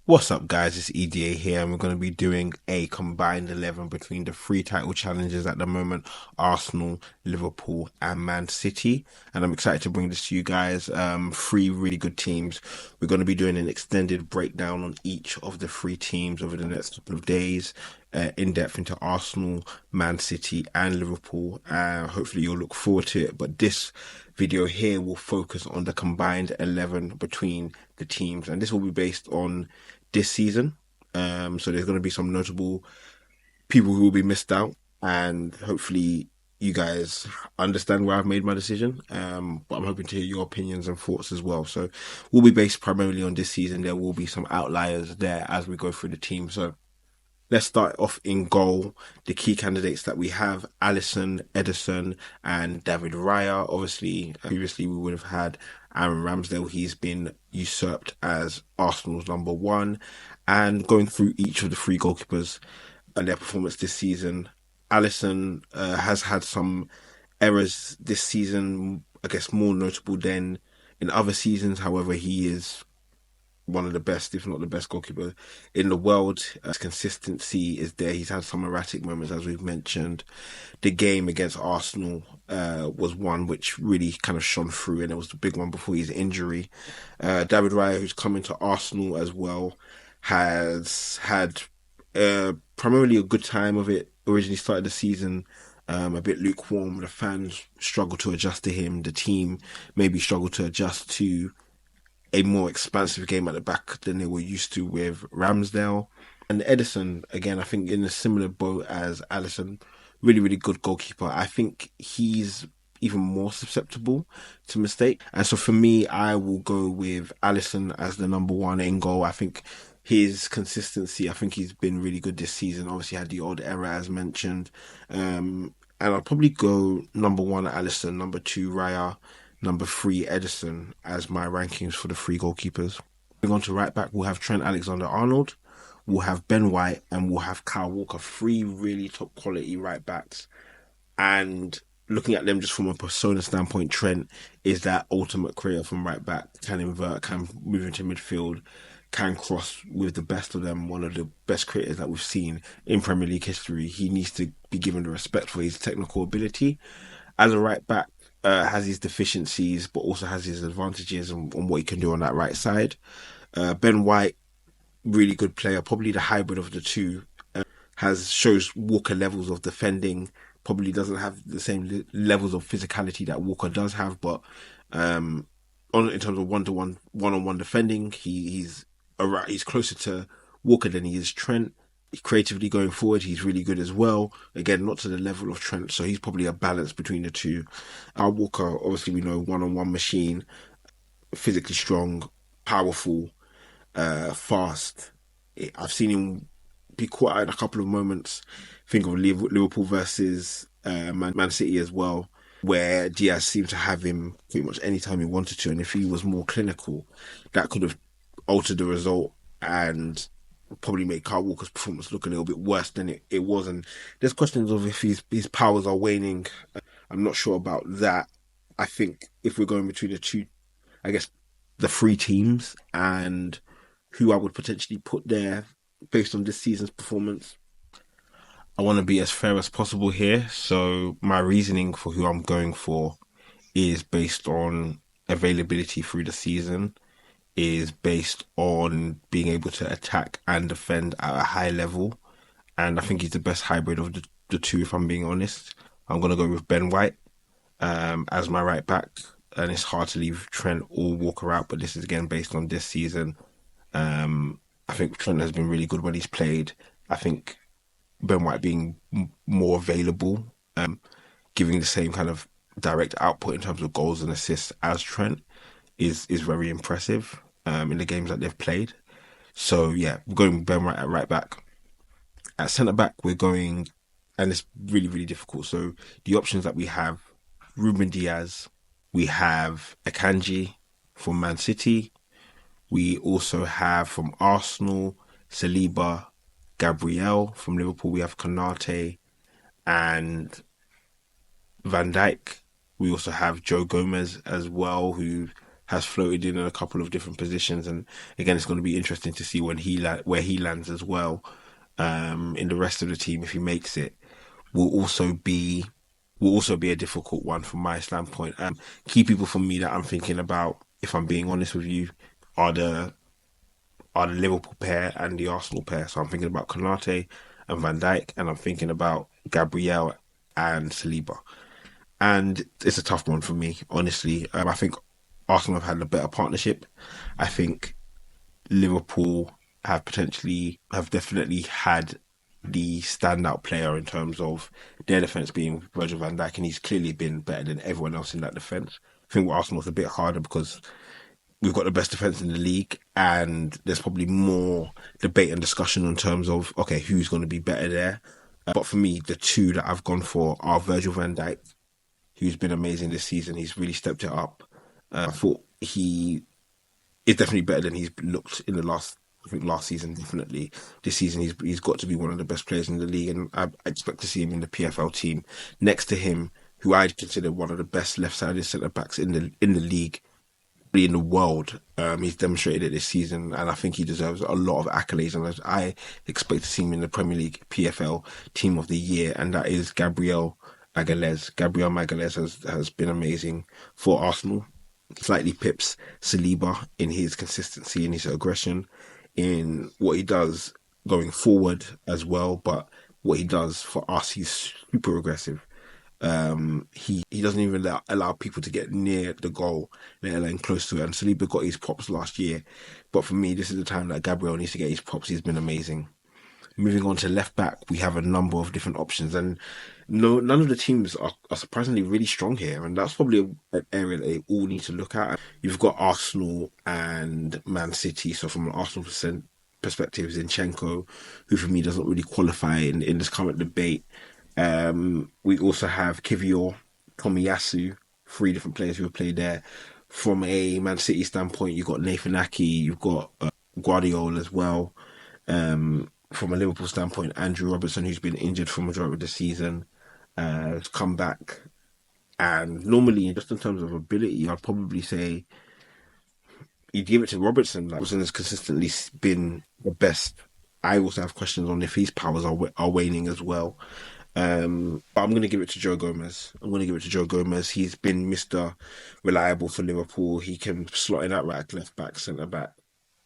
What's up, guys? It's EDA here, and we're going to be doing a combined 11 between the three title challenges at the moment: Arsenal, Liverpool, and Man City. And I'm excited to bring this to you guys. Three really good teams. We're going to be doing an extended breakdown on each of the three teams over the next couple of days, in depth into Arsenal, Man City, and Liverpool. Hopefully, you'll look forward to it. But this video here will focus on the combined 11 between the teams, and this will be based on this season. So there's going to be some notable people who will be missed out, and hopefully you guys understand why I've made my decision. But I'm hoping to hear your opinions and thoughts as well. So we'll be based primarily on this season. There will be some outliers there as we go through the team. So let's start off in goal. The key candidates that we have: Alisson, Ederson, and David Raya. Obviously, previously we would have had Aaron Ramsdale. He's been usurped as Arsenal's number one. And going through each of the three goalkeepers and their performance this season, Alisson has had some errors this season, I guess more notable than in other seasons. However, he is one of the best, if not the best goalkeeper in the world. His consistency is there. He's had some erratic moments, as we've mentioned. The game against Arsenal was one which really kind of shone through, and it was the big one before his injury. David Raya, who's coming to Arsenal as well, has had primarily a good time of it. Originally started the season a bit lukewarm. The fans struggled to adjust to him. The team maybe struggled to adjust to a more expansive game at the back than they were used to with Ramsdale. And Ederson, again, I think in a similar boat as Alisson, really, really good goalkeeper. I think he's even more susceptible to mistake. And so for me, I will go with Alisson as the number one in goal. I think his consistency, I think he's been really good this season. Obviously had the odd error as mentioned. And I'll probably go number one Alisson, number two Raya, number three Ederson as my rankings for the three goalkeepers. Moving on to right back, we'll have Trent Alexander-Arnold, we'll have Ben White, and we'll have Kyle Walker. Three really top quality right backs. And looking at them just from a persona standpoint, Trent is that ultimate creator from right back, can invert, can move into midfield, can cross with the best of them. One of the best creators that we've seen in Premier League history. He needs to be given the respect for his technical ability. As a right back, has his deficiencies, but also has his advantages on what he can do on that right side. Ben White, really good player, probably the hybrid of the two. Shows Walker levels of defending. Probably doesn't have the same levels of physicality that Walker does have, but in terms of one-on-one defending, he's closer to Walker than he is Trent. Creatively going forward, he's really good as well. Again, not to the level of Trent, so he's probably a balance between the two. Our Walker, obviously, we know one-on-one machine, physically strong, powerful, fast. I've seen him be caught out in a couple of moments. Think of Liverpool versus Man City as well, where Diaz seemed to have him pretty much any time he wanted to, and if he was more clinical, that could have altered the result and probably make Kyle Walker's performance look a little bit worse than it was. And there's questions of if his powers are waning. I'm not sure about that. I think if we're going between the two, I guess the three teams and who I would potentially put there based on this season's performance, I want to be as fair as possible here. So my reasoning for who I'm going for is based on availability through the season, is based on being able to attack and defend at a high level. And I think he's the best hybrid of the two, if I'm being honest. I'm going to go with Ben White as my right back. And it's hard to leave Trent or Walker out, but this is again based on this season. I think Trent has been really good when he's played. I think Ben White being more available, giving the same kind of direct output in terms of goals and assists as Trent is very impressive in the games that they've played. So yeah, we're going with Ben White at right back. At centre back, we're going, and it's really, really difficult. So the options that we have: Ruben Diaz, we have Akanji from Man City, we also have from Arsenal Saliba, Gabriel. From Liverpool, we have Konate and Van Dijk. We also have Joe Gomez as well, who has floated in a couple of different positions, and again, it's going to be interesting to see where he lands as well. In the rest of the team, if he makes it, will also be will also be a difficult one from my standpoint. Key people for me that I'm thinking about, if I'm being honest with you, are the Liverpool pair and the Arsenal pair. So I'm thinking about Konate and Van Dijk, and I'm thinking about Gabriel and Saliba. And it's a tough one for me, honestly. I think Arsenal have had a better partnership. I think Liverpool have definitely had the standout player in terms of their defense being Virgil van Dijk, and he's clearly been better than everyone else in that defense. I think with Arsenal it's a bit harder because we've got the best defense in the league, and there's probably more debate and discussion in terms of okay, who's going to be better there. But for me, the two that I've gone for are Virgil van Dijk, who's been amazing this season. He's really stepped it up. I thought he is definitely better than he's looked in the last. I think last season, definitely. This season, he's got to be one of the best players in the league, and I expect to see him in the PFL team next to him, who I'd consider one of the best left-sided centre backs in the league, in the world. He's demonstrated it this season, and I think he deserves a lot of accolades. And I expect to see him in the Premier League PFL Team of the Year, and that is Gabriel Magalhaes. Gabriel Magalhaes has been amazing for Arsenal. Slightly pips Saliba in his consistency, in his aggression, in what he does going forward as well. But what he does for us, he's super aggressive. He doesn't even allow people to get near the goal, let alone close to it. And Saliba got his props last year, but for me, this is the time that Gabriel needs to get his props. He's been amazing. Moving on to left back, we have a number of different options, and no, none of the teams are surprisingly really strong here, and that's probably an area that they all need to look at. You've got Arsenal and Man City, so from an Arsenal perspective, Zinchenko, who for me doesn't really qualify in this current debate. We also have Kivior, Tomiyasu, three different players who have played there. From a Man City standpoint, you've got Nathan Ake, you've got Guardiola as well. From a Liverpool standpoint, Andrew Robertson, who's been injured for the majority of the season, has come back. And normally, just in terms of ability, I'd probably say you'd give it to Robertson. Like, Robertson has consistently been the best. I also have questions on if his powers are waning as well. But I'm going to give it to Joe Gomez. I'm going to give it to Joe Gomez. He's been Mr. Reliable for Liverpool. He can slot in at right, left back, centre back.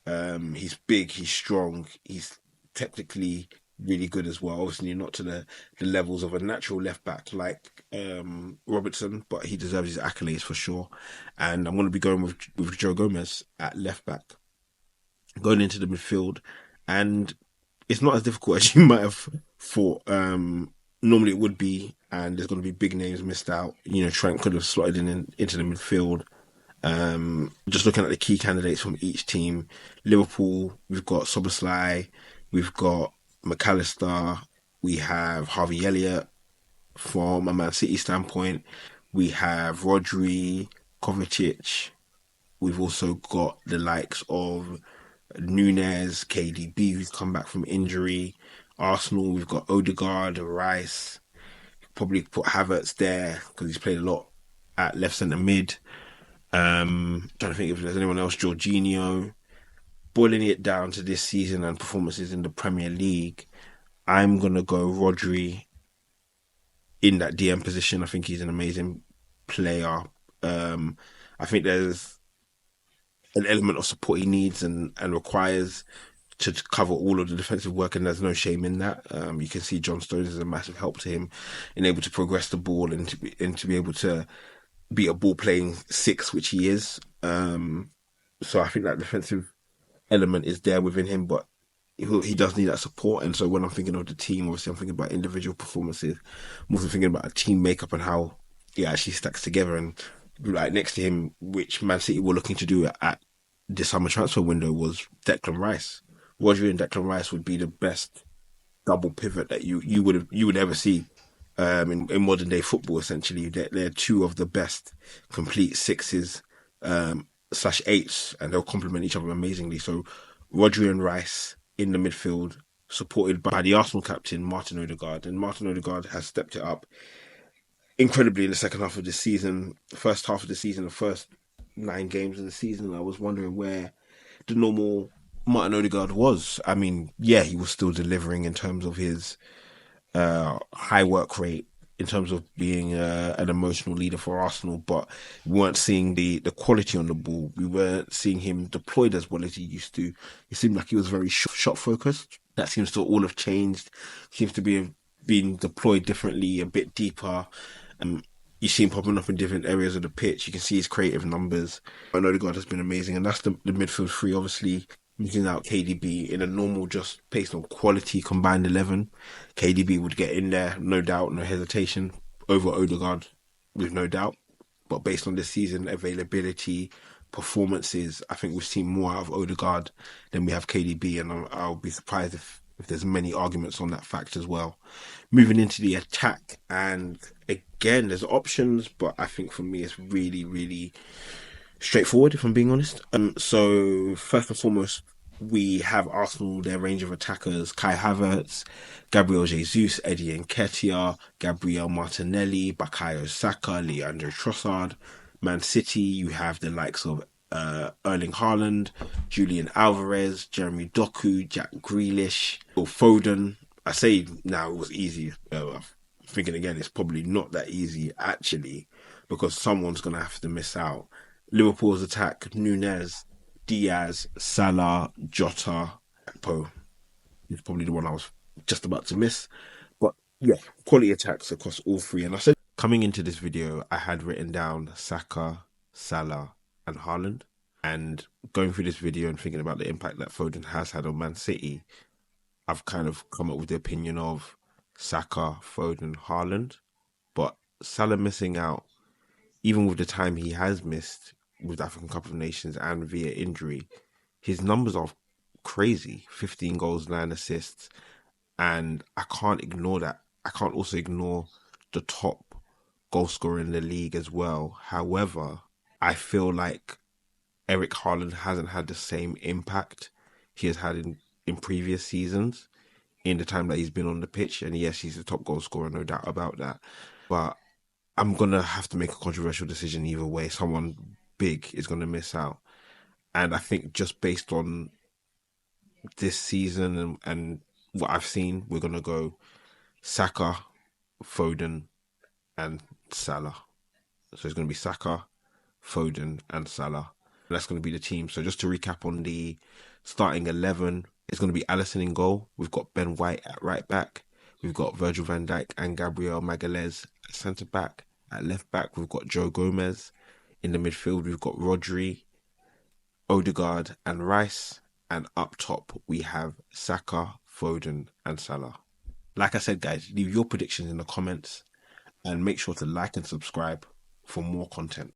He's big, he's strong, he's technically really good as well. Obviously, not to the levels of a natural left back like Robertson, but he deserves his accolades for sure. And I'm going to be going with Joe Gomez at left back, going into the midfield, and it's not as difficult as you might have thought. Normally it would be, and there's going to be big names missed out. You know, Trent could have slotted into the midfield. Just looking at the key candidates from each team, Liverpool, we've got Soboslai, we've got McAllister, we have Harvey Elliott. From a Man City standpoint, we have Rodri, Kovacic. We've also got the likes of Nunez, KDB, who's come back from injury. Arsenal, we've got Odegaard, Rice. Probably put Havertz there because he's played a lot at left centre mid. Trying to think if there's anyone else. Jorginho. Boiling it down to this season and performances in the Premier League, I'm gonna go Rodri in that DM position. I think he's an amazing player. I think there's an element of support he needs and requires to cover all of the defensive work, and there's no shame in that. You can see John Stones is a massive help to him in able to progress the ball and to be able to be a ball playing six, which he is. So I think that defensive element is there within him, but he does need that support. And so when I'm thinking of the team, obviously I'm thinking about individual performances. I'm also thinking about a team makeup and how it actually stacks together. And like next to him, which Man City were looking to do at the summer transfer window, was Declan Rice. Rodri and Declan Rice would be the best double pivot that you would ever see in modern day football. Essentially, they're two of the best complete sixes slash eights, and they'll complement each other amazingly. So Rodri and Rice in the midfield, supported by the Arsenal captain Martin Odegaard, and Martin Odegaard has stepped it up incredibly in the second half of the season. The first half of the season, the first 9 games in the season. I was wondering where the normal Martin Odegaard was. I mean, yeah, he was still delivering in terms of his high work rate, in terms of being an emotional leader for Arsenal, but we weren't seeing the quality on the ball. We weren't seeing him deployed as well as he used to. It seemed like he was very shot focused. That seems to all have changed. Seems to be being deployed differently, a bit deeper. You see him popping up in different areas of the pitch. You can see his creative numbers. I know the God has been amazing, and that's the midfield three. Obviously, using out KDB in a normal, just based on quality combined 11. KDB would get in there, no doubt, no hesitation, over Odegaard, with no doubt. But based on this season, availability, performances, I think we've seen more out of Odegaard than we have KDB, and I'll be surprised if there's many arguments on that fact as well. Moving into the attack, and again, there's options, but I think for me, it's really, really straightforward, if I'm being honest. So first and foremost, we have Arsenal, their range of attackers: Kai Havertz, Gabriel Jesus, Eddie Nketiah, Gabriel Martinelli, Bakayo Saka, Leandro Trossard. Man City, you have the likes of Erling Haaland, Julian Alvarez, Jeremy Doku, Jack Grealish, Phil Foden. I say now it was easy. I'm thinking again, it's probably not that easy actually, because someone's going to have to miss out. Liverpool's attack: Nunez, Diaz, Salah, Jota, Poe. He's probably the one I was just about to miss. But yeah, quality attacks across all three. And I said, coming into this video, I had written down Saka, Salah, and Haaland. And going through this video and thinking about the impact that Foden has had on Man City, I've kind of come up with the opinion of Saka, Foden, Haaland. But Salah missing out, even with the time he has missed with the African Cup of Nations and via injury, his numbers are crazy. 15 goals, 9 assists. And I can't ignore that. I can't also ignore the top goal scorer in the league as well. However, I feel like Eric Haaland hasn't had the same impact he has had in previous seasons in the time that he's been on the pitch. And yes, he's the top goal scorer, no doubt about that. But I'm gonna have to make a controversial decision either way. Someone big is gonna miss out, and I think just based on this season and what I've seen, we're gonna go Saka, Foden, and Salah. So it's gonna be Saka, Foden, and Salah. That's gonna be the team. So just to recap on the starting 11, it's gonna be Alisson in goal. We've got Ben White at right back. We've got Virgil van Dijk and Gabriel Magalhaes at centre back. At left back, we've got Joe Gomez. In the midfield, we've got Rodri, Odegaard, and Rice. And up top, we have Saka, Foden, and Salah. Like I said, guys, leave your predictions in the comments and make sure to like and subscribe for more content.